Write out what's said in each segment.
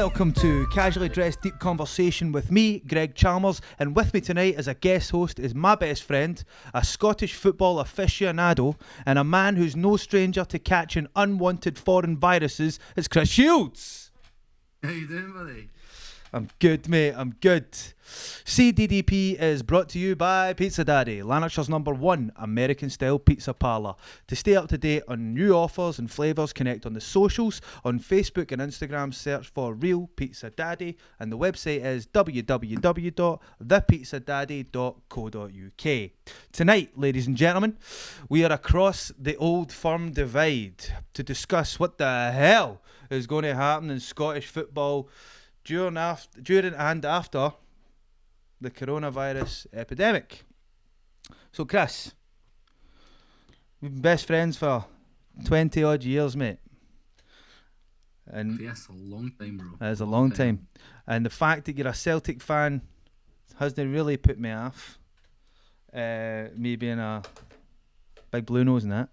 welcome to Casually Dressed Deep Conversation with me, Greg Chalmers, and with me tonight as a guest host is my best friend, a Scottish football aficionado, and a man who's no stranger to catching unwanted foreign viruses. It's Chris Shields. How you doing, buddy? I'm good, mate, I'm good. CDDP is brought to you by Pizza Daddy, Lanarkshire's #1 American-style pizza parlour. To stay up to date on new offers and flavours, connect on the socials. On Facebook and Instagram, search for Real Pizza Daddy, and the website is www.thepizzadaddy.co.uk. Tonight, ladies and gentlemen, we are across the old firm divide to discuss what the hell is going to happen in Scottish football during and after the coronavirus epidemic. So, Chris, we've been best friends for 20 odd years, mate. And yes, a long time, bro. It's a long time. And the fact that you're a Celtic fan hasn't really put me off. Me being a big blue nose and that.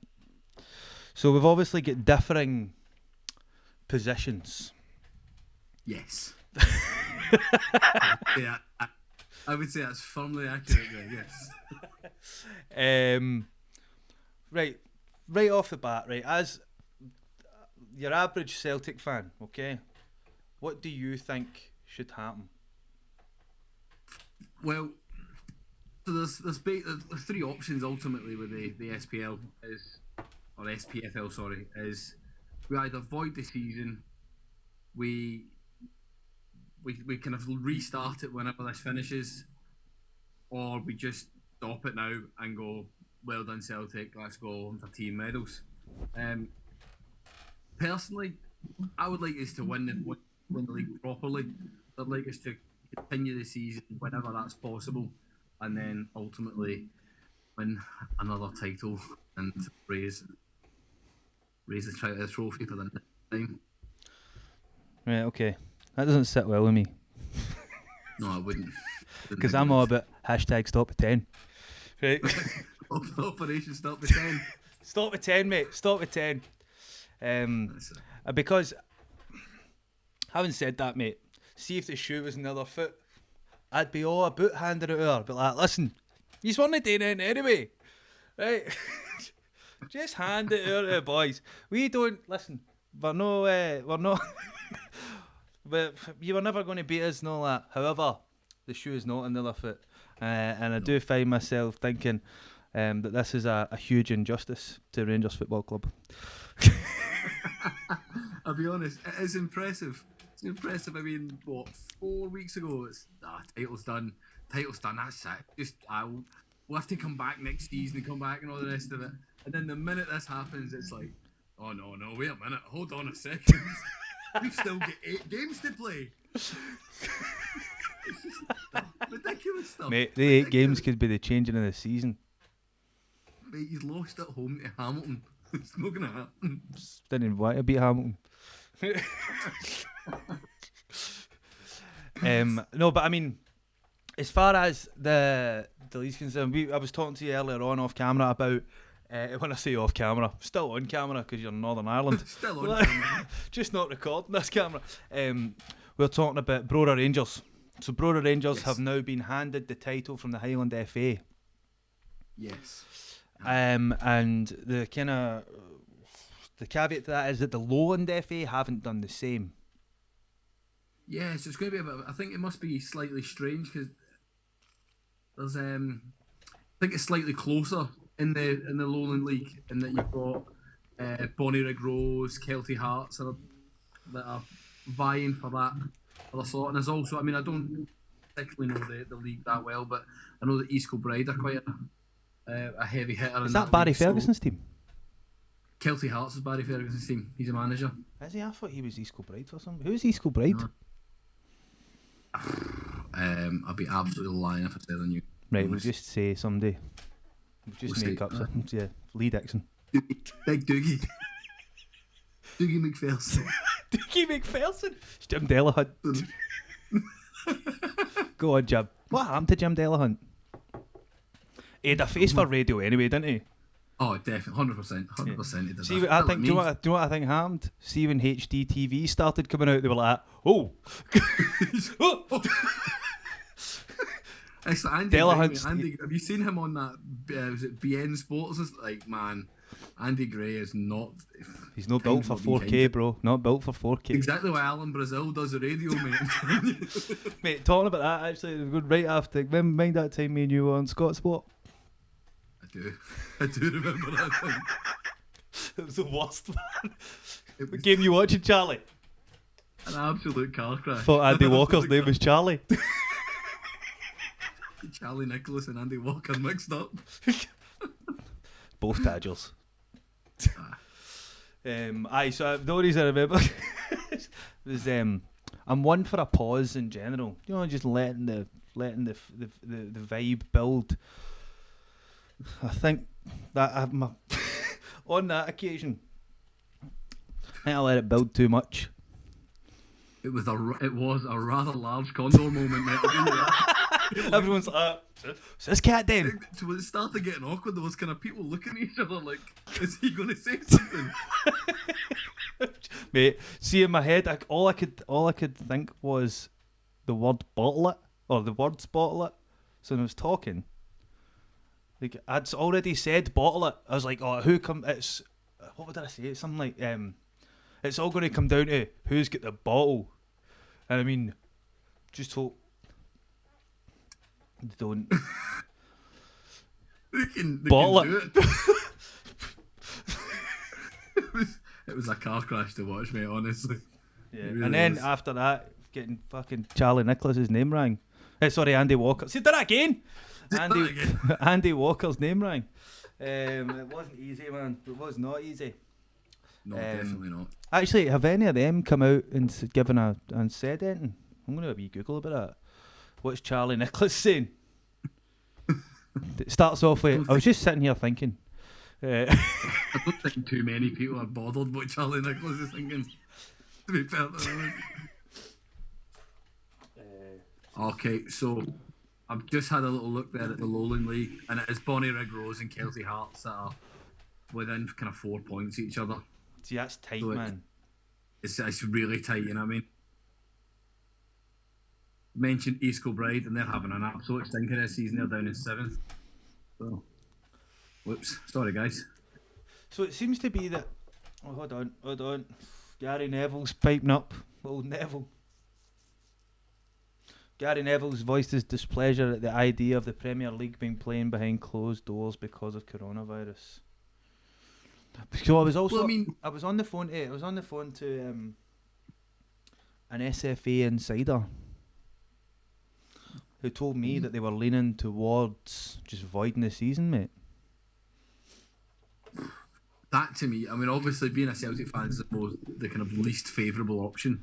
So we've obviously got differing positions. Yes. Yeah, I would say that's firmly accurate there, yes. Right off the bat, right, as your average Celtic fan, okay, what do you think should happen? Well, so there's three options ultimately with the SPL or SPFL, sorry, is we either void the season, we kind of restart it whenever this finishes, or we just stop it now and go, well done Celtic, let's go on for team medals. Personally, I would like us to win the league properly. I'd like us to continue the season whenever that's possible, and then ultimately win another title and raise the trophy for the next time. Right, okay. That doesn't sit well with me. No, I wouldn't. Because I'm all about hashtag stop at 10. Right. Operation Stop at 10. Stop at 10, mate. Stop at 10. Because, having said that, mate, see if the shoe was in the other foot, I'd be all about handing it over. But like, listen, you weren't doing it anyway. Right? Just hand it over to the boys. We don't, listen, we're not... But you were never going to beat us and all that. However, the shoe is not on the other foot. And I do find myself thinking that this is a huge injustice to Rangers Football Club. I'll be honest, it is impressive. It's impressive. I mean, 4 weeks ago, it's title's done. That's it. We'll have to come back next season and come back and all the rest of it. And then the minute this happens, it's like, oh no, wait a minute, hold on a second. We've still got 8 games to play. It's just ridiculous stuff. Mate, the 8 games could be the changing of the season. Mate, he's lost at home to Hamilton. It's not going to happen. Didn't even want to beat Hamilton. No, but I mean, as far as the league's concerned, I was talking to you earlier on off camera about. When I say off camera, still on camera because you're in Northern Ireland. Still on camera. Just not recording this camera. We're talking about Brora Rangers. So Brora Rangers have now been handed the title from the Highland FA. Yes. And the caveat to that is that the Lowland FA haven't done the same. Yeah, so it's going to be a bit. I think it must be slightly strange because there's I think it's slightly closer in the Lowland League, in that you've got Bonnyrigg Rose, Kelty Hearts that are vying for that other slot. And there's also, I mean, I don't particularly know the league that well, but I know that East Kilbride are quite a heavy hitter. Is that Barry league, Ferguson's team? Kelty Hearts is Barry Ferguson's team. He's a manager. Is he? I thought he was East Kilbride for something. Who's East Kilbride? No. I'd be absolutely lying if I said I knew. Right, we'll just say someday. We'll make up something. Yeah, Lee Dixon. Big Doogie. Doogie McPherson. Doogie McPherson? It's Jim Delahunt. Go on, Jim. What happened to Jim Delahunt? He had a face for radio anyway, didn't he? Oh, definitely, 100%, 100%. He did See, that. I Bit like think. Do you me. know what I think happened? See, when HD TV started coming out, they were like, "Oh, Oh. It's like Andy Della Gray, mate. Hunt's- Andy, have you seen him on that? Was it BN Sports? It's like, man, Andy Gray is not. he's not built Times for will be 4K, kind. bro. Not built for 4K." Exactly why Alan Brazil does the radio, mate. I'm telling you. Mate, talking about that, actually, we're going right after. Mind that time me and you were on Scott Sport? I do remember that thing. It was the worst, man. It What was game you watching, Charlie? an absolute car crash. Thought Andy An Walker's absolute name was Charlie. Charlie Nicholas and Andy Walker mixed up. Both Tadgers. So the only reason I remember was I'm one for a pause in general. You know, just letting the vibe build. I think that on that occasion, I think I let it build too much. It was a rather large condor moment, mate. I'll give you that. Everyone's like, "What's this cat doing?" So when it started getting awkward, there was kind of people looking at each other like, is he going to say something? Mate, see in my head, all I could think was the word bottle it, or the words bottle it. So when I was talking, like I'd already said bottle it. I was like, oh, it's what did I say? It's something like it's all going to come down to who's got the bottle. And I mean, just hope they don't They can bottle do it. It was a car crash to watch, mate, honestly. Yeah. It really And then was. after that, getting fucking Charlie Nicholas's name rang. Sorry, Andy Walker. See, did that again. Andy Walker's name rang. It wasn't easy, man. It was not easy. No, definitely not. Actually, have any of them come out and given and said anything? I'm going to have a wee Google about that. What's Charlie Nicholas saying? It starts off with, I was just sitting here thinking. I don't think too many people are bothered what Charlie Nicholas is thinking. To be fair to them. Okay, so I've just had a little look there at the Lowland League, and it is Bonnie Rig Rose and Kelsey Hearts that are within kind of 4 points each other. See, that's tight, So man. It's really tight, you know what I mean? Mentioned East Kilbride, and they're having an absolute stinker this season. They're down in 7th. So, whoops, sorry guys. So it seems to be that. Oh, hold on. Gary Neville's piping up. Old Neville. Gary Neville's voiced his displeasure at the idea of the Premier League being playing behind closed doors because of coronavirus. So I was also. Well, I mean, I was on the phone to an SFA insider who told me that they were leaning towards just voiding the season, mate. that to me, I mean, obviously being a Celtic fan is the kind of least favourable option.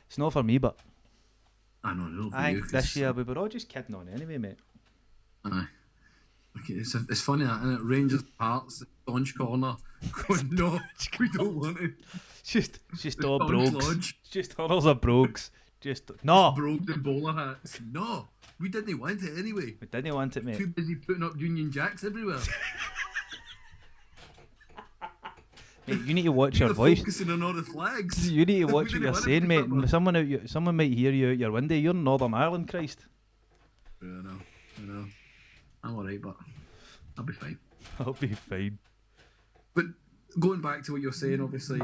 It's not for me, but I know, I think this year we were all just kidding on anyway, mate. Aye. Okay, it's funny that, and it Rangers Hearts, Staunch Corner, going, no, we don't want it. Just all Staunch brogues. Lodge. Just huddles of brogues. Just no. Broke the bowler hats. No, we didn't want it anyway. We didn't want it, mate. Too busy putting up Union Jacks everywhere. Mate, you need to watch You're your voice. focusing on all the flags. You need to We watch what didn't you're want it saying, to mate. cover. Someone might hear you out your window. You're in Northern Ireland, Christ. I know. I'm alright, but I'll be fine. I'll be fine. But going back to what you're saying, obviously,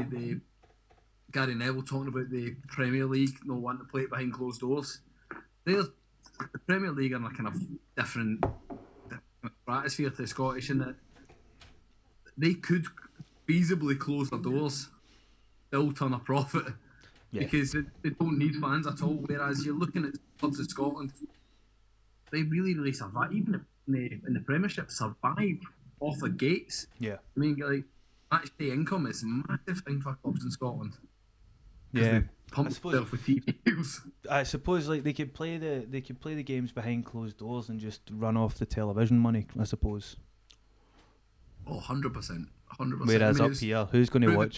Gary Neville talking about the Premier League not wanting to play it behind closed doors. The Premier League are in a kind of different stratosphere to the Scottish in that they could feasibly close their doors, still turn a profit, because they don't need fans at all. Whereas you're looking at clubs in Scotland, they really survive. Even in the Premiership, survive off the gates. Yeah. I mean, like, match day income is a massive thing for clubs in Scotland. Yeah. Pump themselves with TV deals. I suppose like they could play the games behind closed doors and just run off the television money, I suppose. Oh, 100%. 100%. Whereas I mean, up here, who's going to watch?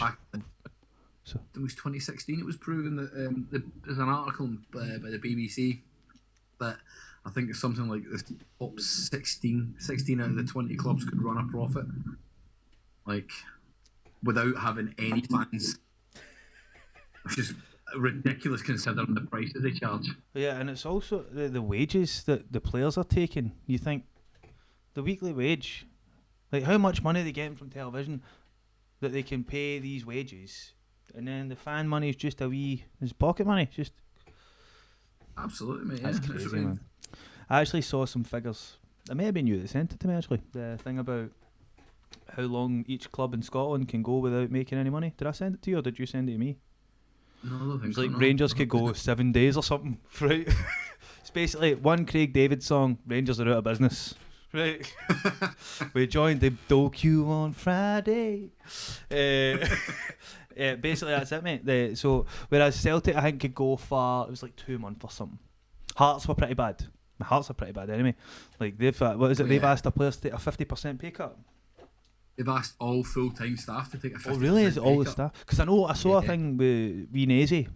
So it was 2016. It was proven that there's an article by the BBC that I think it's something like the top 16 out of the 20 clubs could run a profit. like without having any fans, which is ridiculous considering the prices they charge. Yeah, and it's also the wages that the players are taking. You think the weekly wage, like how much money they getting from television that they can pay these wages, and then the fan money is just it's pocket money. It's just Absolutely, mate. that's Yeah. crazy, man. I actually saw some figures. It may have been you that sent it to me, actually. The thing about how long each club in Scotland can go without making any money. Did I send it to you, or did you send it to me? No, I don't It think was so. like No. Rangers could go 7 days or something, right? It's basically one Craig David song, Rangers are out of business. Right. We joined the Dole queue on Friday. Yeah, basically that's it, mate. So whereas Celtic I think could go for, it was like 2 months or something. Hearts were pretty bad. My Hearts are pretty bad anyway. Like they've what is it? They've asked their players to take a 50% pay cut. They've asked all full-time staff to take a 50% Oh really? Is it all the cut. staff? Because I saw a thing with Nazy.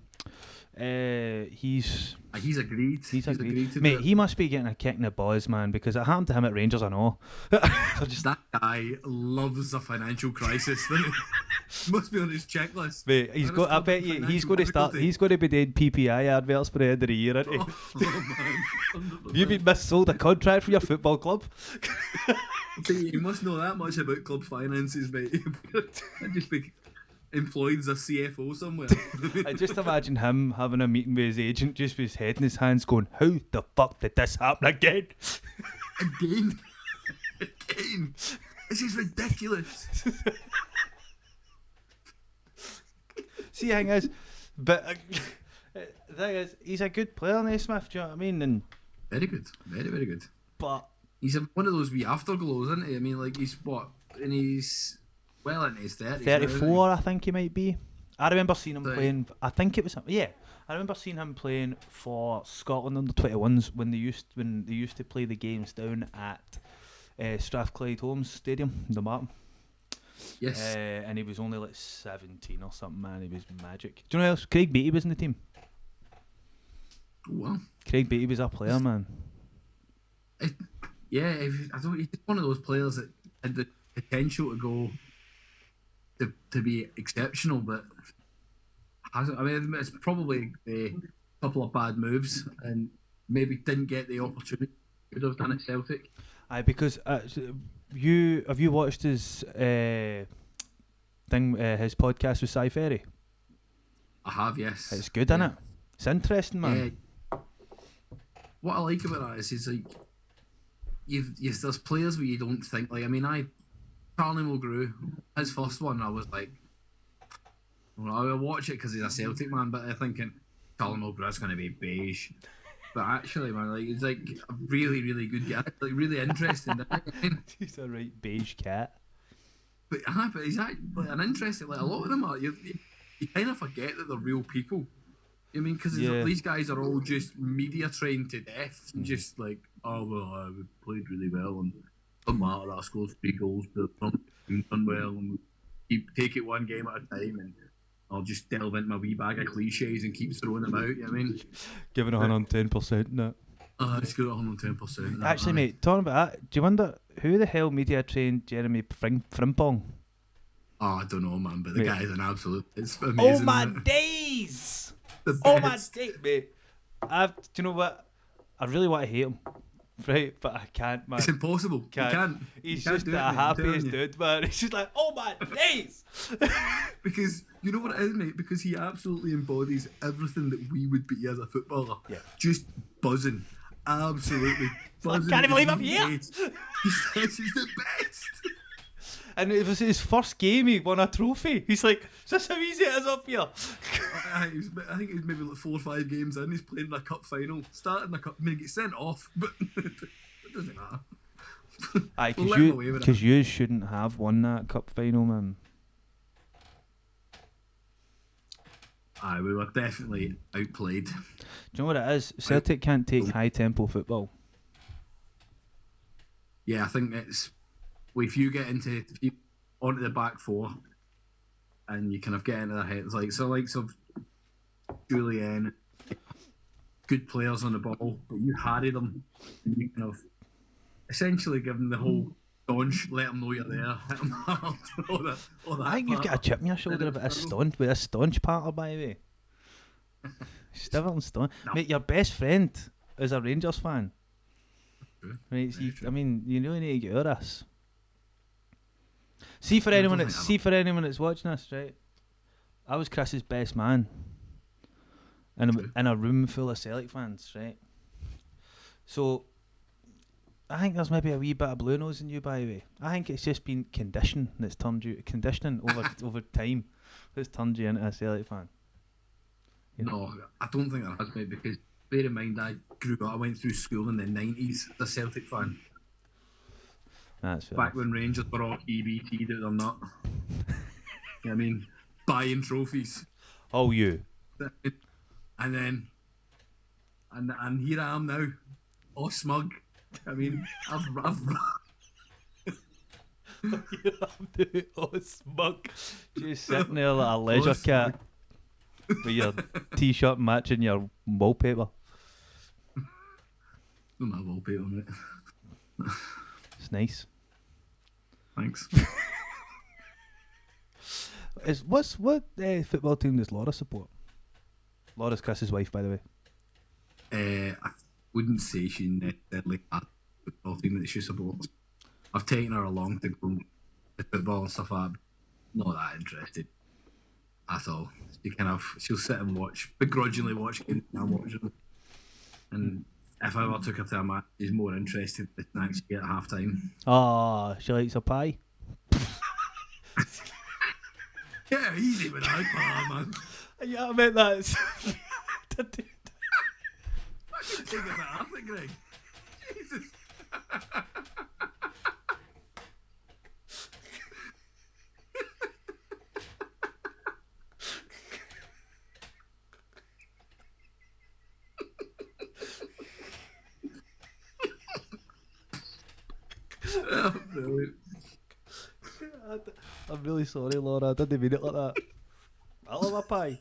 He's agreed. He's agreed to mate, do it. he must be getting a kick in the balls, man, because it happened to him at Rangers, I know. That guy loves a financial crisis, doesn't he? Must be on his checklist. Mate, I bet you he's going to be doing PPI adverts for the end of the year, isn't he? Man. You've been missold a contract for your football club. You must know that much about club finances, mate. I'd just be employed as a CFO somewhere. I just imagine him having a meeting with his agent, just with his head in his hands, going, "How the fuck did this happen again?" Again. This is ridiculous. See, the thing is, but the thing is, he's a good player, Naismith. Do you know what I mean? And Very good. Very, very good. but He's one of those wee afterglows, isn't he? I mean, like, he's what? And he's well into his 30s. 34, I think he might be. I remember seeing him 30. playing. I think it was him. Yeah, I remember seeing him playing for Scotland under 21s when they used to play the games down at Strathclyde Homes Stadium, the Martin. Yes. And he was only like 17 or something, man. He was magic. Do you know who else? Craig Beattie was in the team. Oh, well. Craig Beattie was a player, man. He's one of those players that had the potential to go to be exceptional, but hasn't. I mean, it's probably a couple of bad moves and maybe didn't get the opportunity could have done at Celtic. Aye, because have you watched his his podcast with Cy Ferry? I have, yes. It's good, isn't it? It's interesting, man. Yeah. What I like about that is like there's players where you don't think, like, I mean, Charlie Mulgrew, his first one, I was like, well, I'll watch it because he's a Celtic man, but I'm thinking Charlie Mulgrew's going to be beige. But actually, man, like, he's like a really, really good guy, like really interesting. He's a right beige cat. But he's but an interesting. Like, a lot of them are. You kind of forget that they're real people. I mean, because these guys are all just media trained to death, and just like, oh well, we played really well, and doesn't matter that I scored 3 goals, but we've done well, and we take it one game at a time, and I'll just delve into my wee bag of cliches and keep throwing them out. You know what I mean, giving 110%. No. It's good at 110%. Actually, mate, talking about that, do you wonder who the hell media trained Jeremy Frimpong? Oh, I don't know, man, but the guy is an absolute. It's amazing. Oh my days! Oh my days, mate! Do you know what? I really want to hate him, right? But I can't, man. It's impossible. You can't. He's You can't just do the it, mate, I'm happiest telling you. dude, man. He's just like, oh my days! Because you know what it is, mate? Because he absolutely embodies everything that we would be as a footballer. Yeah. Just buzzing. Absolutely buzzing. can't even believe I'm here. He's the best. And it was his first game, he won a trophy. He's like, is this how easy it is up here? I think he's maybe like 4 or 5 games in. He's playing in a cup final. Starting the cup. I mean, he gets sent off, but it doesn't matter. Aye, We'll let him away with because you shouldn't have won that cup final, man. Aye, we were definitely outplayed. Do you know what it is? Celtic can't take high tempo football. Yeah, I think it's if you onto the back four and you kind of get into their heads, likes of Julian, good players on the ball, but you harry them and you kind of essentially give them the staunch, let them know you're there. Hit 'em hard, all that I think you've got a part. chip on your shoulder about a staunch with a staunch patter, by the way. Stiver and staunch. No. Mate, your best friend is a Rangers fan. True. Right, Very true. I mean, you really need to get over this. See for I anyone don't that's think that's watching this, right? I was Chris's best man, True. in a room full of Celtic fans, right? So I think there's maybe a wee bit of blue nose in you, by the way. I think it's just been conditioning over time that's turned you into a Celtic fan. No, I don't think that has, mate, because bear in mind I went through school in the 90s as a Celtic fan. That's fair. Back when Rangers were all EBT'd out their nut. You know what I mean? Buying trophies. Oh, you. And then, and here I am now, all smug. I mean, I've Oh, smug. Just sitting there like a leisure cat with your t-shirt matching your wallpaper. my wallpaper, mate. It's nice. Thanks. What football team does Laura support? Laura's Chris's wife, by the way. I wouldn't say she necessarily had a football team that she supports. I've taken her along to go to football and stuff like that. Not that interested at all. She'll sit and begrudgingly watch games I'm watching them. And if I ever took her to a match, she's more interested in the snacks she get at half time. Oh, she likes a pie. Yeah, easy with that, man. Yeah, I meant that. I can take a bit after, Greg. Jesus. Oh, brilliant. I'm really sorry, Laura. I didn't mean it like that. I love a pie.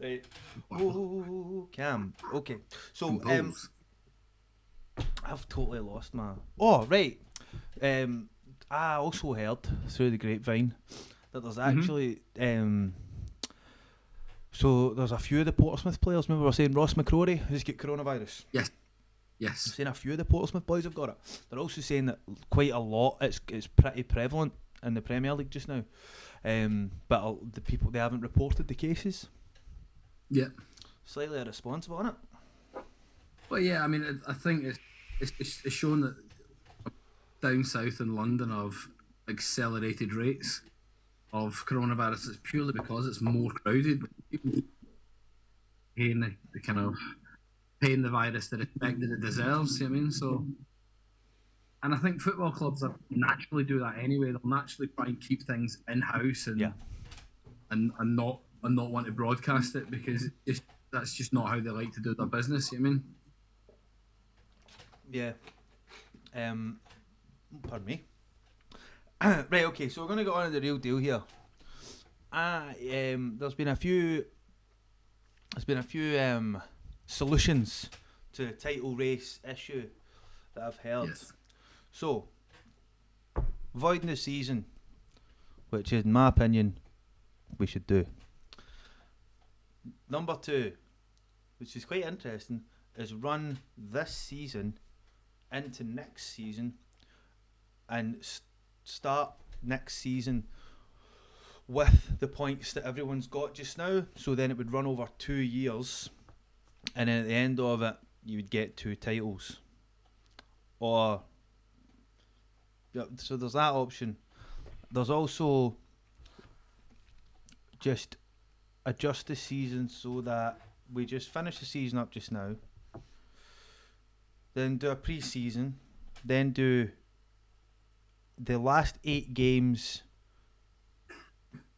Right. Oh, Cam. Okay. So I've totally lost my. Oh, right. I also heard through the grapevine that there's actually so there's a few of the Portsmouth players. Remember we were saying Ross McCrory who's got coronavirus. Yes. They're saying a few of the Portsmouth boys have got it. They're also saying that quite a lot. It's pretty prevalent in the Premier League just now. But the people, they haven't reported the cases. Yeah. Slightly irresponsible, isn't it? Well, yeah. I mean, I think it's shown that down south in London of accelerated rates of coronavirus. It's purely because it's more crowded. People paying the kind of paying the virus the respect that it deserves. You know what I mean? So, and I think football clubs naturally do that anyway. They'll naturally try and keep things in house and not want to broadcast it because that's just not how they like to do their business. You know what I mean? Yeah. Pardon me. Right, okay, so we're going to get on to the real deal here. There's been a few solutions to the title race issue that I've heard. Yes. So, voiding the season, which in my opinion, we should do. Number 2, which is quite interesting, is run this season into next season and start next season with the points that everyone's got just now. So then it would run over 2 years, and then at the end of it you would get 2 titles. Or so there's that option. There's also just adjust the season so that we just finish the season up just now, then do a pre-season, then do the last 8 games,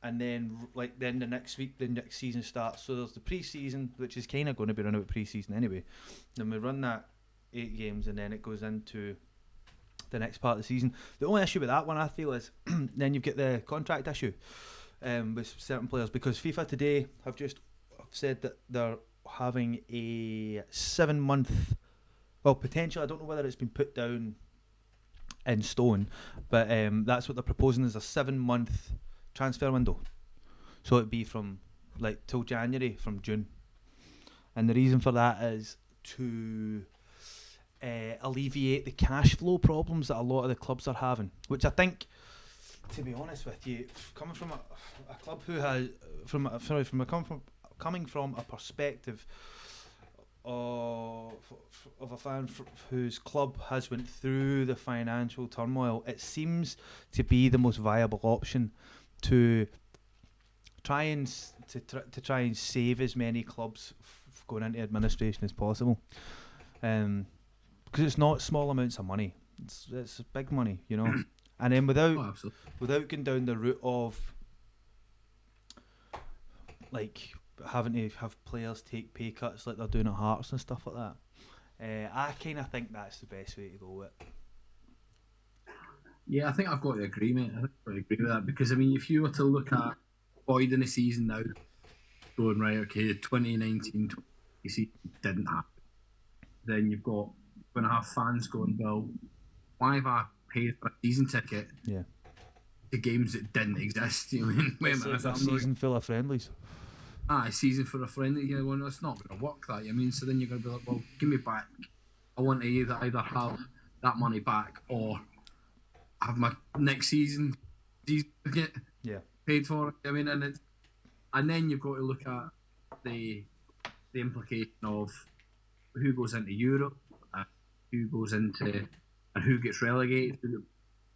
and then then the next week the next season starts. So there's the pre-season, which is kind of going to be run about pre-season anyway. Then we run that 8 games, and then it goes into the next part of the season. The only issue with that one, I feel, is then you've got the contract issue with certain players, because FIFA today have just said that they're having a 7-month, well, potentially, I don't know whether it's been put down in stone, but that's what they're proposing, is a 7-month transfer window. So it'd be from like till January, from June. And the reason for that is to alleviate the cash flow problems that a lot of the clubs are having, which I think, to be honest with you, coming from a club who has coming from a perspective of a fan whose club has went through the financial turmoil, it seems to be the most viable option to try and save as many clubs going into administration as possible, because it's not small amounts of money. It's big money, you know. And then without going down the route of like having to have players take pay cuts like they're doing at Hearts and stuff like that, I kind of think that's the best way to go with it. Yeah, I think I've got to agree, mate. I think I've got to agree with that, because I mean, if you were to look at Boyd in the season now, going right, okay, 2019 season didn't happen. Then you've got going to have fans going, well, why have I paid for a season ticket? Yeah. To games that didn't exist. You know, it's a season full of friendlies. A season for a friendly. You know, it's not going to work. That, I mean, so then you're going to be like, well, give me back. I want to either have that money back or have my next season ticket paid for. I mean, and then you've got to look at the implication of who goes into Europe, who goes into, and who gets relegated,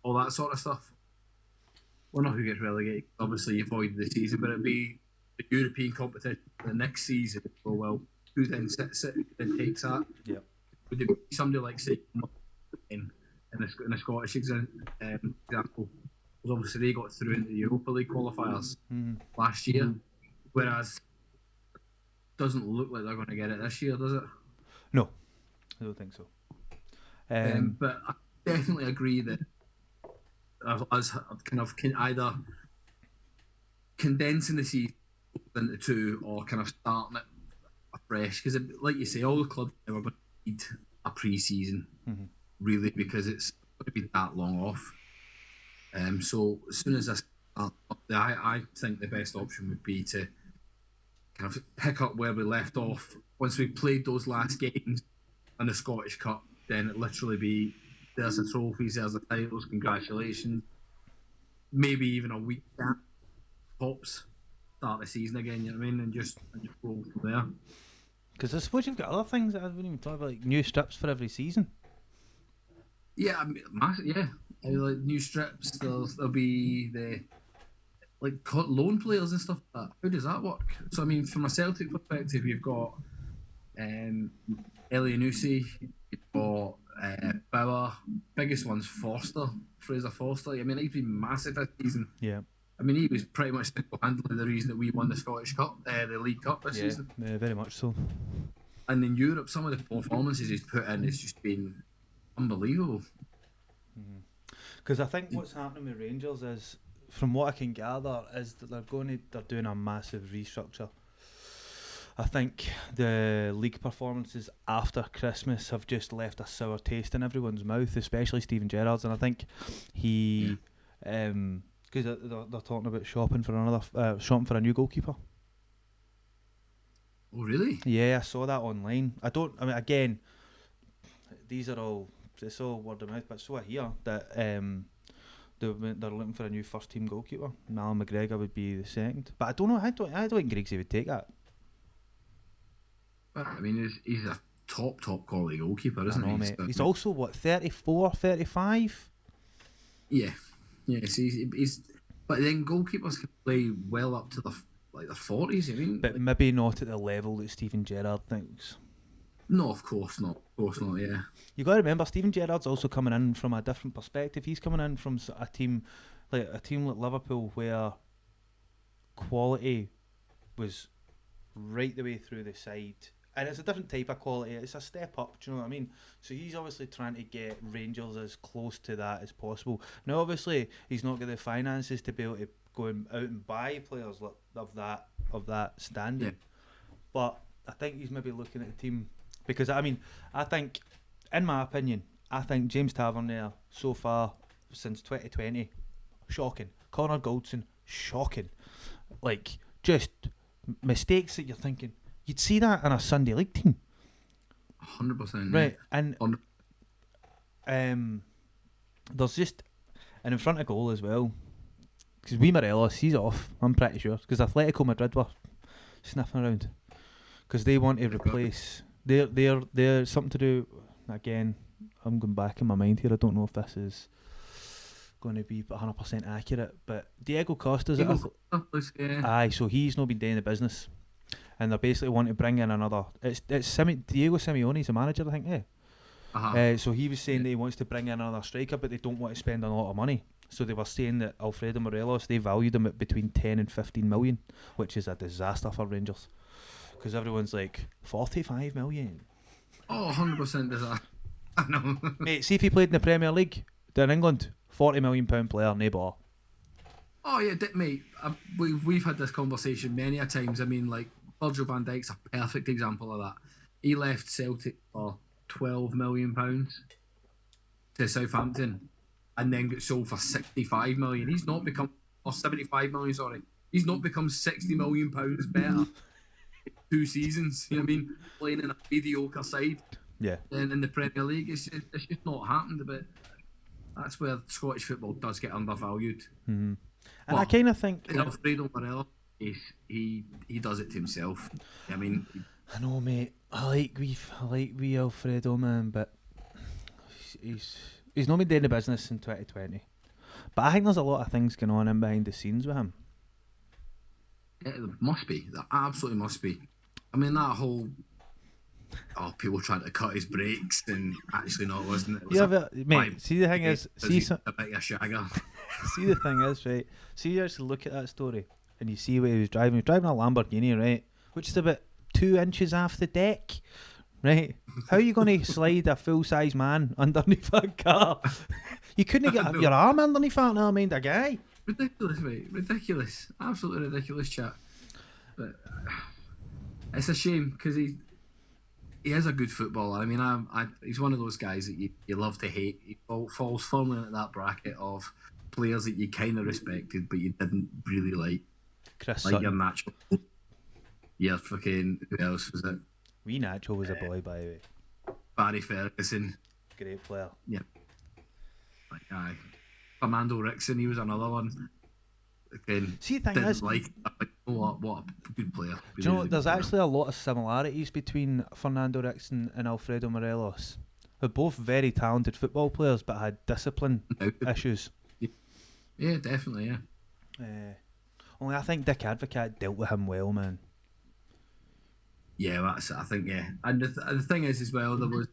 all that sort of stuff. Well, not who gets relegated. Obviously, you avoid the season, but it'd be the European competition the next season. So, well, who then sits it and takes that? Yeah. Would it be somebody like, say, in a Scottish example? Because obviously they got through into the Europa League qualifiers last year, whereas it doesn't look like they're going to get it this year, does it? No, I don't think so. But I definitely agree that us kind of can either condensing the season into two or kind of starting it afresh, because like you say, all the clubs now are going to need a pre-season, really, because it's going to be that long off. So as soon as I think the best option would be to kind of pick up where we left off once we played those last games in the Scottish Cup. Then it literally be, there's the trophies, there's the titles, congratulations. Maybe even a week gap, tops, start the season again, you know what I mean, and just roll from there. Because I suppose you've got other things that I haven't even thought about, like new strips for every season. Yeah, I mean, yeah. Like new strips, there'll be the like loan players and stuff like that. How does that work? So I mean, from a Celtic perspective, you've got Elianusi, you've got Bauer. Biggest one's Fraser Forster. I mean, he's been massive this season. Yeah. I mean, he was pretty much single-handedly the reason that we won the Scottish Cup, the League Cup this season. Yeah, very much so. And in Europe, some of the performances he's put in has just been unbelievable. Because I think what's happening with Rangers is, from what I can gather, is that they're doing a massive restructure. I think the league performances after Christmas have just left a sour taste in everyone's mouth, especially Steven Gerrard's, and I think he, because they're talking about shopping for a new goalkeeper. Oh really? Yeah, I saw that online. I mean, again, it's all word of mouth, but so I hear that they're looking for a new first team goalkeeper. Alan McGregor would be the second, but I don't know. I don't think Griggsy would take that. I mean, he's a top quality goalkeeper, isn't he? Mate. He's also, what, 34, 35? Yeah. So he's but then goalkeepers can play well up to their 40s. I mean, but maybe not at the level that Steven Gerrard thinks. No, of course not. Yeah. You got to remember, Steven Gerrard's also coming in from a different perspective. He's coming in from a team like Liverpool, where quality was right the way through the side, And it's a different type of quality. It's a step up. Do you know what I mean? So he's obviously trying to get Rangers as close to that as possible. Now, obviously, he's not got the finances to be able to go out and buy players of that standing. Yeah. But I think he's maybe looking at the team because I think, in my opinion, I think James Tavernier so far since 2020, shocking. Connor Goldson, shocking. Like just mistakes that you're thinking. You'd see that in a Sunday League team. 100%. Right, and 100%. there's just, and in front of goal as well, because Morelos, he's off, I'm pretty sure, because Atletico Madrid were sniffing around, because they want to replace, they're something to do, again, I'm going back in my mind here, I don't know if this is going to be 100% accurate, but Diego Costa's aye, so he's not been doing the business. And they basically want to bring in another. It's Diego Simeone's the manager, I think. Yeah. So he was saying that he wants to bring in another striker, but they don't want to spend a lot of money. So they were saying that Alfredo Morelos, they valued him at between 10 and 15 million, which is a disaster for Rangers, because everyone's like 45 million. Oh, 100% disaster. I know. Mate, see if he played in the Premier League down in England, £40 million player, no ball. Oh yeah, mate. We've had this conversation many a times. I mean, like, Virgil van Dijk's a perfect example of that. He left Celtic for £12 million to Southampton and then got sold for 65 million. He's not become, or 75 million, sorry. He's not become 60 million pounds better in 2 seasons. You know what I mean? Playing in a mediocre side. Yeah. And in the Premier League, it's just not happened. But that's where Scottish football does get undervalued. Mm-hmm. And I kind of think Alfredo Morelos, he does it to himself. I mean, I know, mate. I like we Alfredo, man, but he's not been doing the business in 2020. But I think there's a lot of things going on in behind the scenes with him. Yeah, there must be. There absolutely must be. I mean, that whole people trying to cut his brakes and actually not, wasn't it? Mate. See, the thing is, a bit of a shagger. See, the thing is, right? See, you actually look at that story and you see what he was driving. He was driving a Lamborghini, right? Which is about 2 inches off the deck, right? How are you going to slide a full-size man underneath that car? You couldn't get your arm underneath that, never mind a guy. Ridiculous, mate. Ridiculous. Absolutely ridiculous, chat. But it's a shame because he is a good footballer. I mean, he's one of those guys that you love to hate. He falls firmly into that bracket of players that you kind of respected but you didn't really like. Chris like Sutton. your natural. Yeah, fucking, who else was it? Wee Nacho was a boy, by the way. Barry Ferguson. Great player. Yeah. Like, aye. Fernando Rickson, he was another one. Again, see, the thing is, like, what a good player. Do you know, there's actually a lot of similarities between Fernando Rickson and Alfredo Morelos. They're both very talented football players, but had discipline issues. Yeah, definitely, yeah. Only I think Dick Advocaat dealt with him well, man. Yeah, that's it, I think, yeah. And the thing is, as well, there was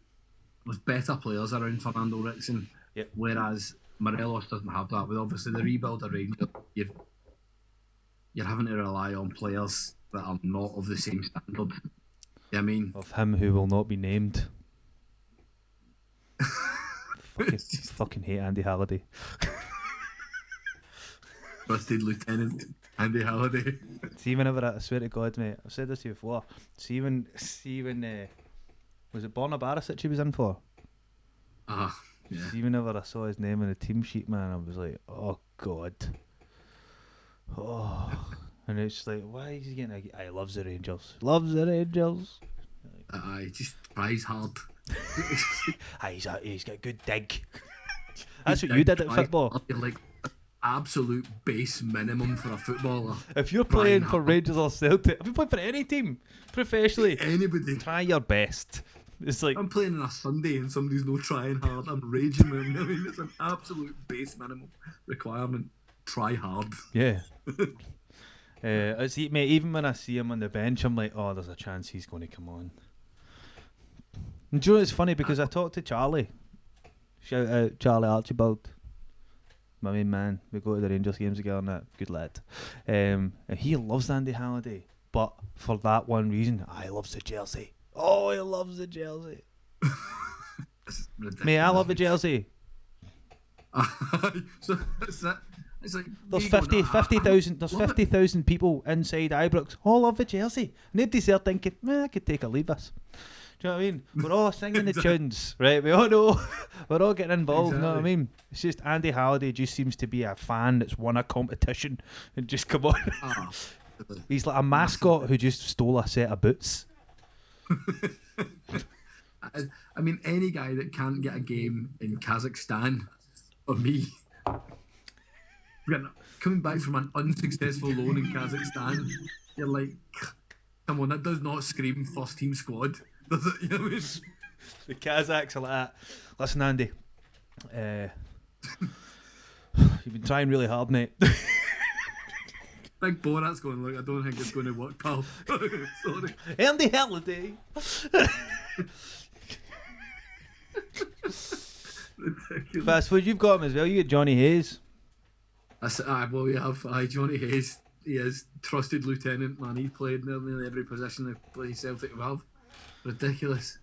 better players around Fernando Rickson, yep. Whereas Morelos doesn't have that. With obviously the rebuild of Rangers, you're having to rely on players that are not of the same standard. I mean, of him who will not be named. fucking hate Andy Halliday. Trusted Lieutenant Andy Halliday. See, whenever I swear to God, mate, I've said this to you before. See when was it Borna Barisic he was in for? Yeah. See, whenever I saw his name in the team sheet, man, I was like, oh God. Oh, and it's like, why is he getting? He loves the Rangers. Loves the Rangers. He just tries hard. He's got a good dig. That's what you did at football. Like absolute base minimum for a footballer. If you're playing for Rangers or Celtic, if you play for any team professionally, anybody, try your best. It's like I'm playing on a Sunday and somebody's not trying hard. I'm raging with them. I mean, it's an absolute base minimum requirement. Try hard. Yeah. Mate, even when I see him on the bench, I'm like, oh, there's a chance he's going to come on. And do you know it's funny because I talked to Charlie. Shout out Charlie Archibald, my main man. We go to the Rangers games together and that. Good lad. And he loves Andy Halliday, but for that one reason, I loves the jersey. Oh, he loves the jersey. It's ridiculous. Mate, I love the jersey. So it's that. It's like There's me going, 50,000 there's love it. 50,000 people inside Ibrox all love the jersey. Nobody's there thinking, I could take or leave this. Do you know what I mean? We're all singing the tunes, right? We all know. We're all getting involved, you know what I mean? It's just Andy Halliday just seems to be a fan that's won a competition and just come on. Ah, He's like a mascot who just stole a set of boots. I mean, any guy that can't get a game in Kazakhstan, for me, coming back from an unsuccessful loan in Kazakhstan, you're like, come on, that does not scream first team squad, does it? You know what I mean? The Kazakhs are like that. Listen, Andy, you've been trying really hard, mate. Big Borat's going, look, I don't think it's going to work, pal. Sorry. Andy Halliday. Ridiculous. But I suppose you've got him as well. You get Johnny Hayes. Well, we have Johnny Hayes. He is trusted lieutenant, man. He played nearly every position that play Celtic will have. Ridiculous.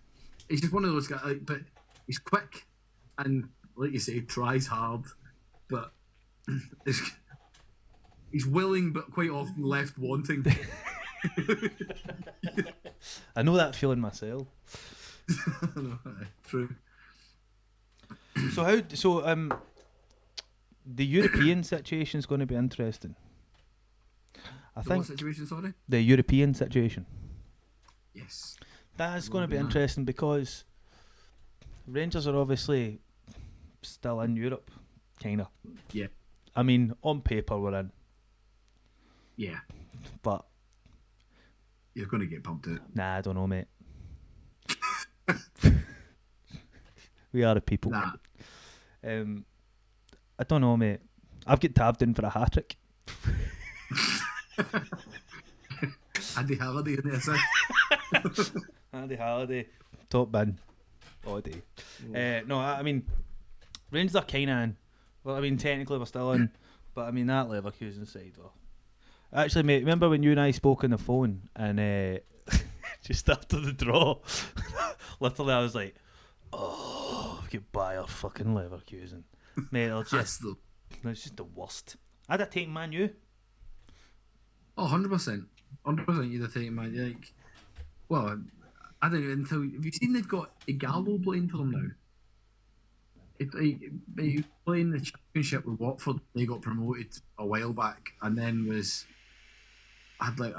He's just one of those guys, but he's quick and, like you say, tries hard, but he's willing, but quite often left wanting. I know that feeling myself. No, true. So the European situation is going to be interesting. I think What situation, sorry? the European situation. Yes. That's going to be interesting because Rangers are obviously still in Europe, kind of. Yeah. I mean, on paper we're in, Yeah. but You're going to get pumped out. nah, I don't know, mate. We are the people. Nah. I don't know, mate. I've got tabbed in for a hat trick. Andy Halliday in there, sir. Andy Halliday, top bin, all day. No, I mean, Rangers are kind of in. Well, I mean, technically we're still in, but I mean that Leverkusen side. Well, actually, mate, remember when you and I spoke on the phone and just after the draw, literally I was like, oh, goodbye, our fucking Leverkusen, mate. It's just the worst. I'd have taken Man U. Oh, 100%. 100% you'd have taken Man U. Like, well, I didn't even tell you. Have you seen they've got Igalo playing for them now? He was playing the championship with Watford. They got promoted a while back, and then had like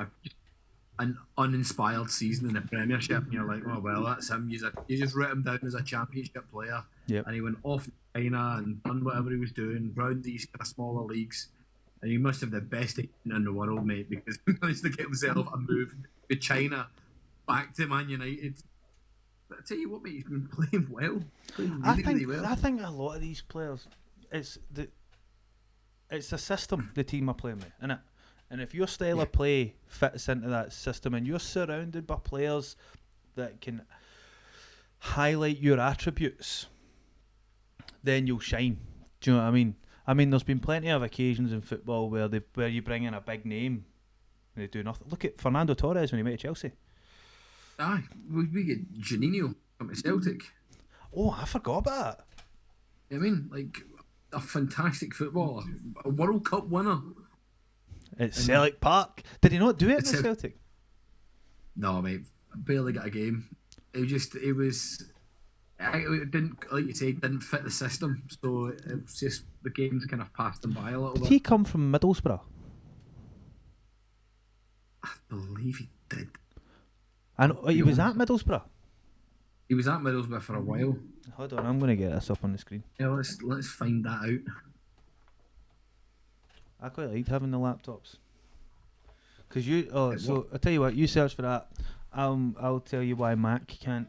an uninspired season in the Premiership. And you're like, oh well, that's him. You just wrote him down as a championship player. Yep. And he went off China and done whatever he was doing round these kind of smaller leagues. And he must have the best agent in the world, mate, because he managed to get himself a move to China back to Man United. But I tell you what, mate, he's been playing well. Really well. I think a lot of these players, it's the system the team are playing with, innit? And if your style of play fits into that system and you're surrounded by players that can highlight your attributes, then you'll shine. Do you know what I mean? I mean, there's been plenty of occasions in football where you bring in a big name and they do nothing. Look at Fernando Torres when he met Chelsea. Aye, we get Juninho from Celtic. Oh, I forgot about that. I mean, like, a fantastic footballer, a World Cup winner. At Celtic Park. Did he not do it at Celtic? No, mate, barely got a game. It didn't, like you say, didn't fit the system. So it was just the games kind of passed him by a little bit. Did he come from Middlesbrough? I believe he did. And he was at Middlesbrough. He was at Middlesbrough for a while. Hold on, I'm going to get this up on the screen. Yeah, let's find that out. I quite liked having the laptops. Because so I'll tell you what, you search for that. I'll tell you why Mac can't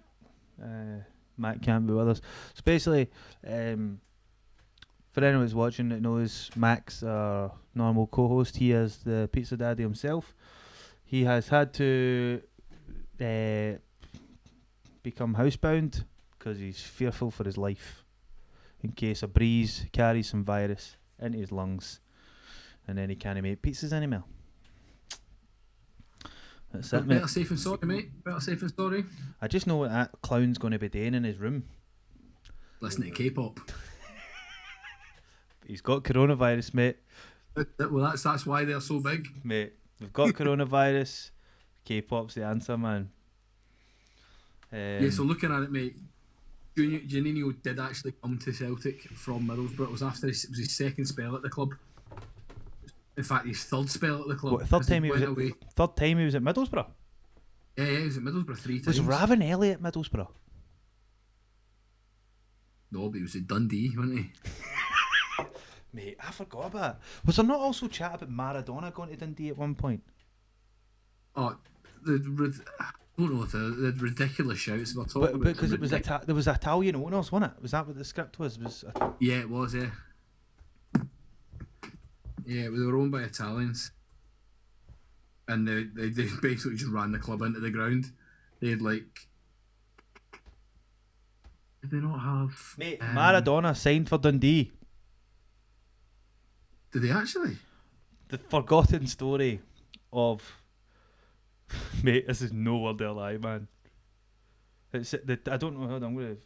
be with us. So basically, for anyone who's watching that knows, Mac's our normal co-host. He is the pizza daddy himself. He has had to become housebound because he's fearful for his life in case a breeze carries some virus into his lungs and then he can't make pizzas anymore. That's it, mate. Better safe than sorry, mate. Better safe than sorry. I just know what that clown's going to be doing in his room. Listening to K-pop. He's got coronavirus, mate. Well, that's why they're so big. Mate, we've got coronavirus. K-pop's the answer, man. Yeah, so looking at it, mate, Juninho did actually come to Celtic from Middlesbrough. It was after it was his second spell at the club. In fact, his third spell at the club. What, third time he was at Middlesbrough? Yeah, he was at Middlesbrough 3 times. Was Ravenelli at Middlesbrough? No, but he was at Dundee, wasn't he? Mate, I forgot about it. Was there not also chat about Maradona going to Dundee at one point? Oh, I don't know if the ridiculous shouts we're talking about. Because it was there was Italian owners, wasn't it? Was that what the script was? Yeah, it was, yeah. Yeah, they were owned by Italians. And they basically just ran the club into the ground. They had did they not have... Mate, Maradona signed for Dundee. Did they actually? The forgotten story of... Mate, this is no word of a lie, man. I don't know how I'm going to...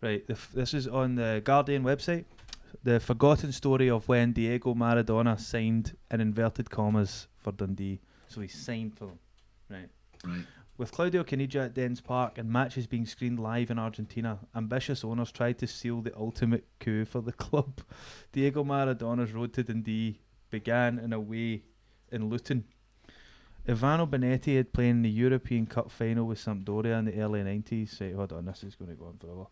Right, this is on the Guardian website. The forgotten story of when Diego Maradona signed, in inverted commas, for Dundee. So he signed for them. Right. With Claudio Caniggia at Dens Park and matches being screened live in Argentina, ambitious owners tried to seal the ultimate coup for the club. Diego Maradona's road to Dundee began in a way in Luton. Ivano Benetti had played in the European Cup final with Sampdoria in the early 90s. Right, hold on, this is going to go on forever.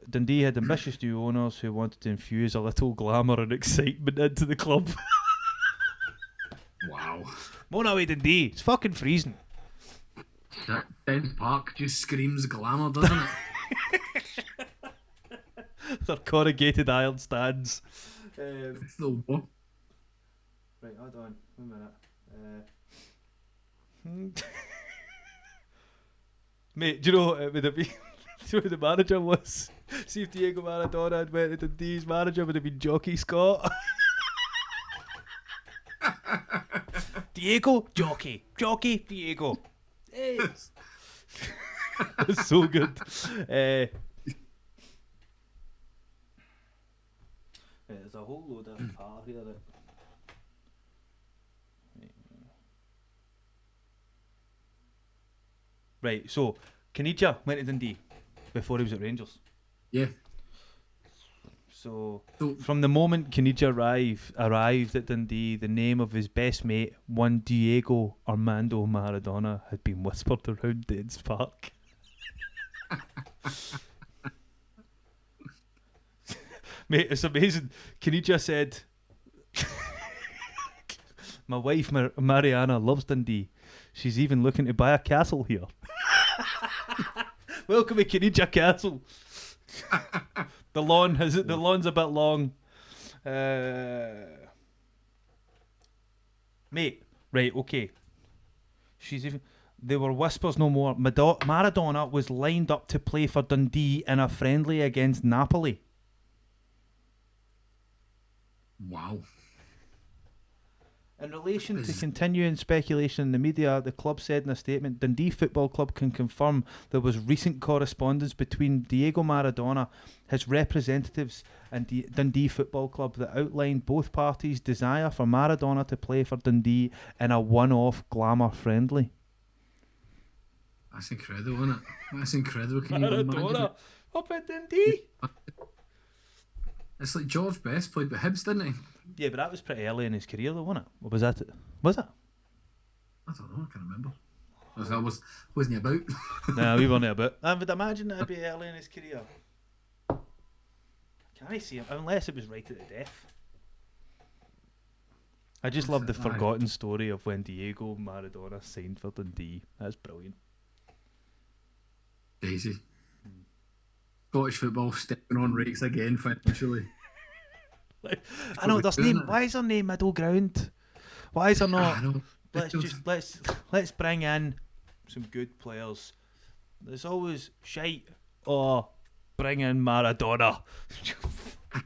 Dundee had ambitious new owners who wanted to infuse a little glamour and excitement into the club. Wow. Mona away Dundee, it's fucking freezing. That Dens Park just screams glamour, doesn't it? Their corrugated iron stands. It's the what? Right, hold on, 1 minute. Mate, do you know what it would have been? Do you know who the manager was? See if Diego Maradona had went to Dundee's manager would have been Jockey Scott. Diego, Jockey, Diego. Hey. It's so good. There's a whole load of power here that... Right, so Caniggia went to Dundee before he was at Rangers. Yeah. So from the moment Caniggia arrived at Dundee, the name of his best mate, one Diego Armando Maradona, had been whispered around Dens Park. Mate, it's amazing. Caniggia said, "My wife Mariana loves Dundee. She's even looking to buy a castle here." Welcome to Caniggia Castle. The lawn's a bit long. Mate, right, okay. There were whispers no more. Maradona was lined up to play for Dundee in a friendly against Napoli. Wow. In relation to continuing speculation in the media, the club said in a statement, Dundee Football Club can confirm there was recent correspondence between Diego Maradona, his representatives, and Dundee Football Club that outlined both parties' desire for Maradona to play for Dundee in a one-off glamour friendly. That's incredible, isn't it? That's incredible. Can you imagine Maradona up at Dundee? It's like George Best played with Hibs, didn't he? Yeah, but that was pretty early in his career though, wasn't it? Or was that it? Was it? I don't know, I can't remember. Wasn't he about? No, we weren't about. I would imagine that'd be early in his career. Can I see him? Unless it was right at the death. I just love the forgotten story of when Diego Maradona signed for Dundee. That's brilliant. Daisy. Scottish football stepping on rakes again financially. I know there's name. Why is there no middle ground? Why is there not? Let's bring in some good players. There's always shite or bring in Maradona.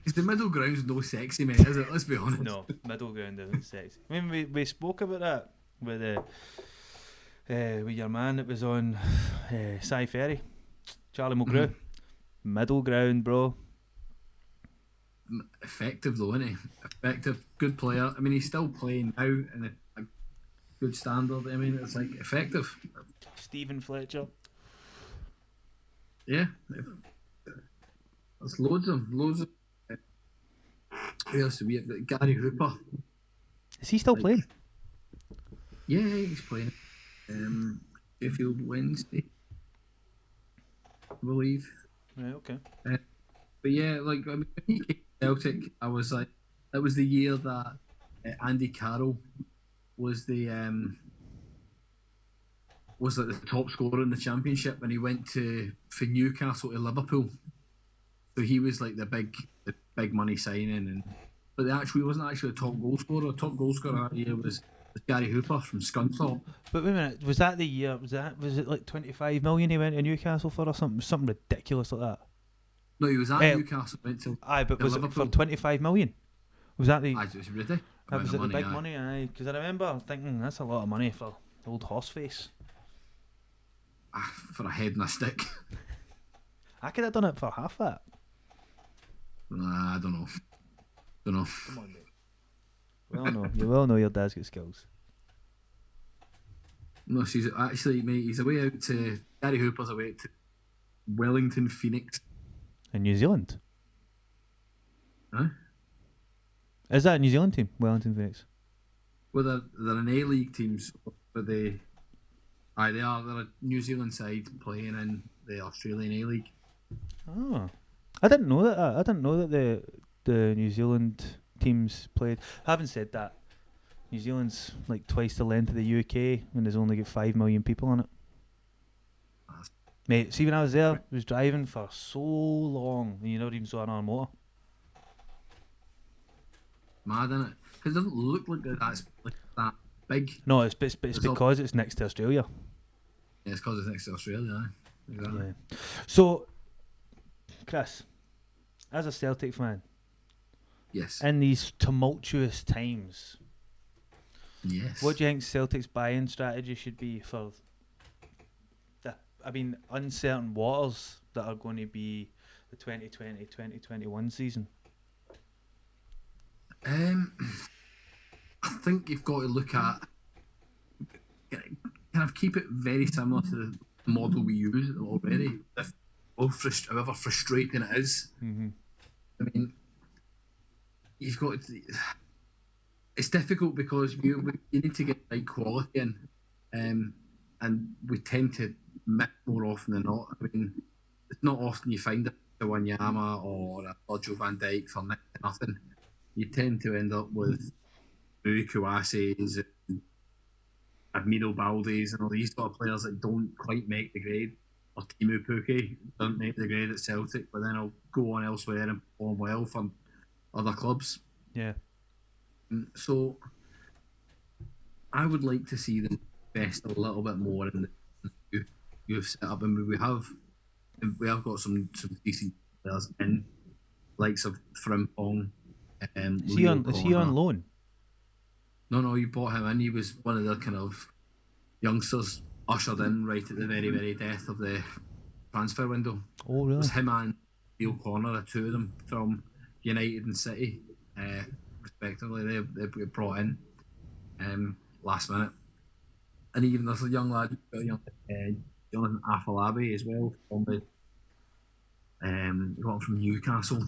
Because the middle ground's no sexy, mate, is it? Let's be honest. No, middle ground isn't sexy. I mean, we spoke about that with with your man that was on Sci Ferry, Charlie Mulgrew. Middle ground, bro. Effective though, isn't he? Effective, good player. I mean, he's still playing now in a good standard. I mean, it's like effective. Stephen Fletcher. Yeah, there's loads of them. Loads of. Who else do we have? Gary Hooper. Is he still playing? Yeah, he's playing. Sheffield Wednesday, I believe. Right, okay. But yeah, like I mean, when he came to Celtic, I was like, that was the year that Andy Carroll was the was like the top scorer in the championship, and he went from Newcastle to Liverpool. So he was like the big money signing, but he wasn't actually the top goal scorer. The top goal scorer that year was Gary Hooper from Scunthorpe. But wait a minute, was that the year? Was it like 25 million he went to Newcastle for or something ridiculous like that? No, he was at Newcastle. Went to but was Liverpool. it for 25 million? Was that the? It was really. That was the big money, aye. Because I remember thinking that's a lot of money for old Horseface. For a head and a stick. I could have done it for half that. Nah, I don't know. Come on, mate. You will know your dad's got skills. No, he's away out to Gary Hooper's away out to Wellington Phoenix. In New Zealand? Huh? Is that a New Zealand team, Wellington Phoenix? Well, they're an A-League team, but they're a New Zealand side playing in the Australian A-League. Oh, I didn't know that. I didn't know that the New Zealand teams played. Having said that, New Zealand's like twice the length of the UK, and there's only got 5 million people on it. Mate, see when I was there, I was driving for so long, and you never even saw another motor. Mad, isn't it? Because it doesn't look like that's like that big. No, it's because it's next to Australia. Yeah, it's because it's next to Australia. Aye. Exactly. Yeah. So, Chris, as a Celtic fan, yes, in these tumultuous times, yes, what do you think Celtic's buy-in strategy should be for uncertain waters that are going to be the 2020-2021 season? I think you've got to look at kind of keep it very similar to the model we use already. However frustrating it is. Mm-hmm. I mean, you've got to, it's difficult because you need to get right quality in, and we tend to miss more often than not. I mean, it's not often you find a Wanyama or a Virgil van Dijk for nothing. You tend to end up with Rui Kouassis and Admiro Baldes and all these sort of players that don't quite make the grade. Or Timu Puki doesn't make the grade at Celtic, but then I'll go on elsewhere and perform well for other clubs. Yeah. So I would like to see them invest a little bit more in the you've set up, and we have got some decent players in, likes of Frimpong. Is he on loan? No, you bought him in. He was one of the kind of youngsters ushered in right at the very, very death of the transfer window. Oh, really? It was him and Neil Corner, the two of them from United and City, respectively. They got brought in last minute. And even there's a young lad, Jonathan Afolabi as well, from from Newcastle,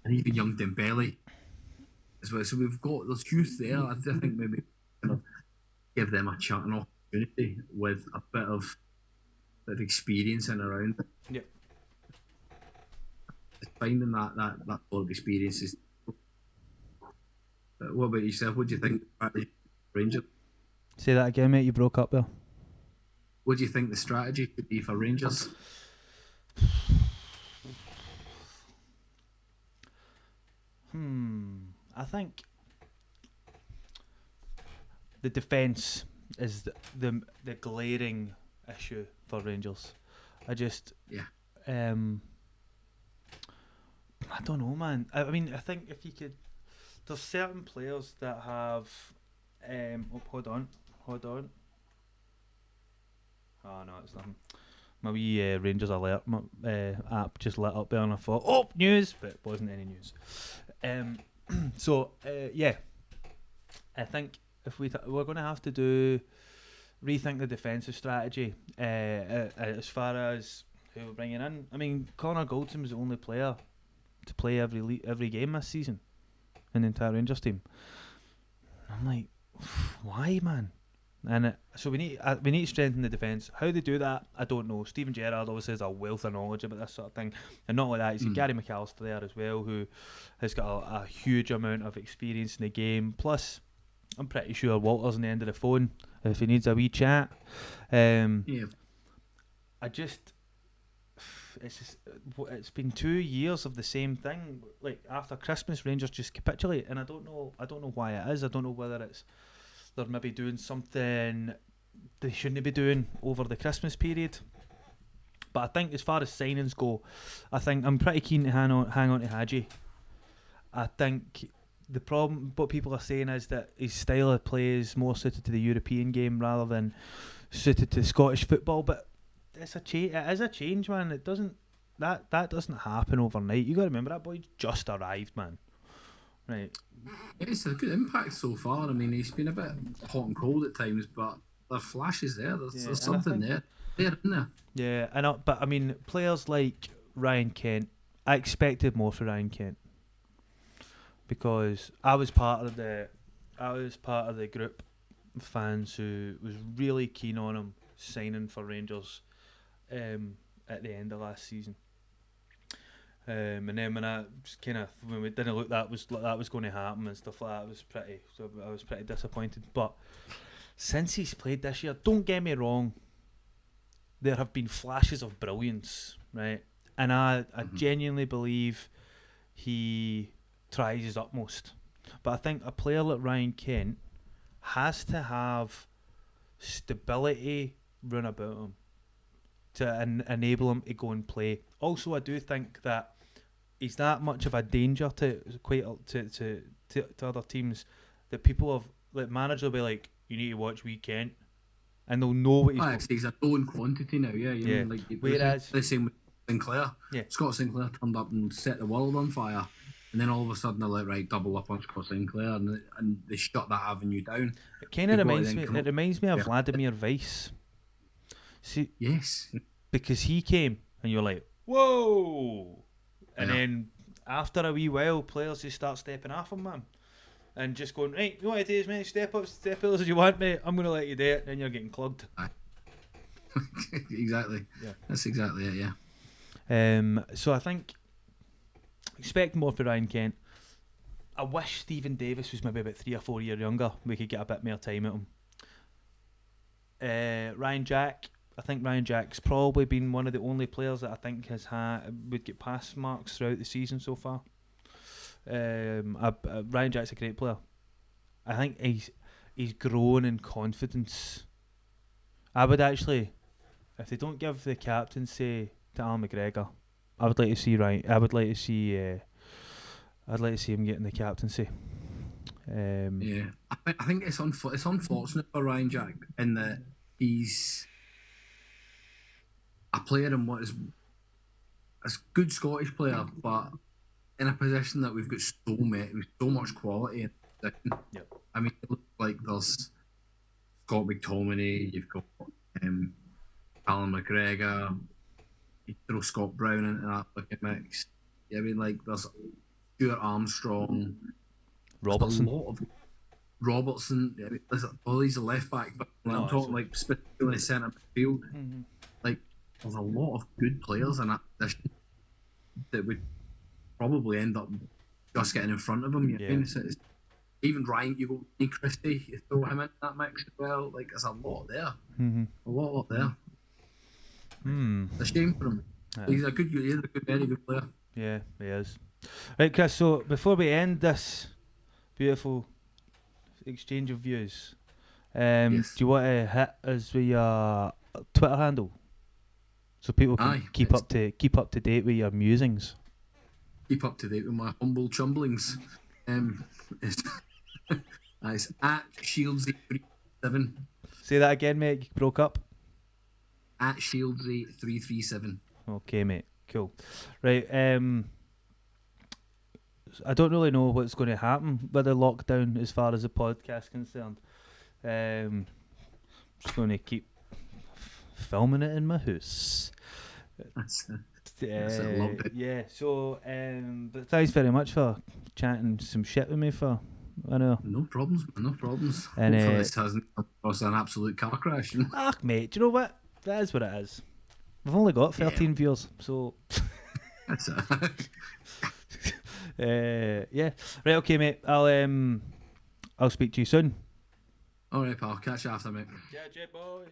and even young Dembele as well. So there's youth there. I think maybe kind of give them a chance, an opportunity with a bit of experience in around. Yeah. Finding that sort of experience is. What about yourself? What do you think, Rangers? Say that again, mate. You broke up there. What do you think the strategy could be for Rangers? I think the defence is the glaring issue for Rangers. I don't know, man. I mean, I think if you could, there's certain players that have. Hold on. Oh no, it's nothing. My wee Rangers alert app just lit up there, and I thought, oh, news, but it wasn't any news. So yeah, I think if we're going to have to rethink the defensive strategy as far as who we're bringing in. I mean, Connor Goldson was the only player to play every game this season in the entire Rangers team. I'm like, why, man? And so we need to strengthen the defence. How they do that, I don't know. Stephen Gerrard always has a wealth of knowledge about this sort of thing, and not only that, he's got Gary McAllister there as well, who has got a huge amount of experience in the game. Plus, I'm pretty sure Walter's on the end of the phone if he needs a wee chat. It's been 2 years of the same thing. Like after Christmas, Rangers just capitulate, and I don't know why it is. I don't know whether it's they're maybe doing something they shouldn't be doing over the Christmas period. But I think as far as signings go, I think I'm pretty keen to hang on to Hadji. I think the problem, what people are saying is that his style of play is more suited to the European game rather than suited to Scottish football. But it is a change, man. It doesn't doesn't happen overnight. You got to remember that boy just arrived, man. Right. It's a good impact so far. I mean, he's been a bit hot and cold at times, but there are flashes there. There's something there. They're in there. Yeah, but I mean, players like Ryan Kent, I expected more for Ryan Kent because I was part of the group of fans who was really keen on him signing for Rangers at the end of last season. And then when we didn't look that was going to happen and stuff like that, I was pretty disappointed. But since he's played this year, don't get me wrong, there have been flashes of brilliance, right? And I genuinely believe he tries his utmost. But I think a player like Ryan Kent has to have stability run about him to enable him to go and play. Also, I do think that he's that much of a danger to other teams that people have, like, managers will be like, you need to watch Weekend, and they'll know what he's a known quantity now. Yeah. Mean, like, whereas the same with Sinclair. Yeah. Scott Sinclair turned up and set the world on fire, and then all of a sudden they're like, right, double up on Scott Sinclair, and they shut that avenue down. It kind of reminds me of Vladimir Weiss. See, yes, because he came and you're like, whoa, and then after a wee while, players just start stepping off him, man, and just going, right, you know what it is, mate, step up as you want, mate. I'm gonna let you do it. Then you're getting clogged. Exactly. Yeah, that's exactly it. Yeah. So I think expect more for Ryan Kent. I wish Stephen Davis was maybe about 3 or 4 years younger. We could get a bit more time at him. Ryan Jack. I think Ryan Jack's probably been one of the only players that I think would get pass marks throughout the season so far. Ryan Jack's a great player. I think he's grown in confidence. I would actually, if they don't give the captaincy to Al McGregor, I would like to see Ryan. I'd like to see him getting the captaincy. Yeah, I think it's unfortunate for Ryan Jack in that he's a player in what is a good Scottish player, but in a position that we've got so much quality. Yep. I mean, it looks like there's Scott McTominay, you've got Alan McGregor, you throw Scott Brown into that looking mix. I mean, like, there's Stuart Armstrong, Robertson. A lot of Robertson. I mean, he's a left back, but I'm talking like specifically centre midfield. Mm-hmm. Like, there's a lot of good players in that position that would probably end up just getting in front of him. You know? Even Ryan, you go Ian Christie, you throw him in that mix as well. Like, there's a lot there. Mm-hmm. A lot there. It's a shame for him. Yeah. He's a very good player. Yeah, he is. Right, Chris, so before we end this beautiful exchange of views, do you want to hit us with your Twitter handle so people can keep up to date with your musings? keep up to date with my humble chumblings. It's, it's at Shieldsy337. Say that again, mate. You broke up. At Shieldsy337. Okay, mate. Cool. Right. I don't really know what's going to happen with the lockdown as far as the podcast concerned. Just going to keep filming it in my house. That's it. Loved it. Yeah. So, but thanks very much for chatting some shit with me for. I know. No problems. And, Hopefully this hasn't caused an absolute car crash. Mate, do you know what? That is what it is. We've only got 13 viewers, so. That's yeah. Right. Okay, mate. I'll speak to you soon. All right, pal. Catch you after, mate. Yeah, boy.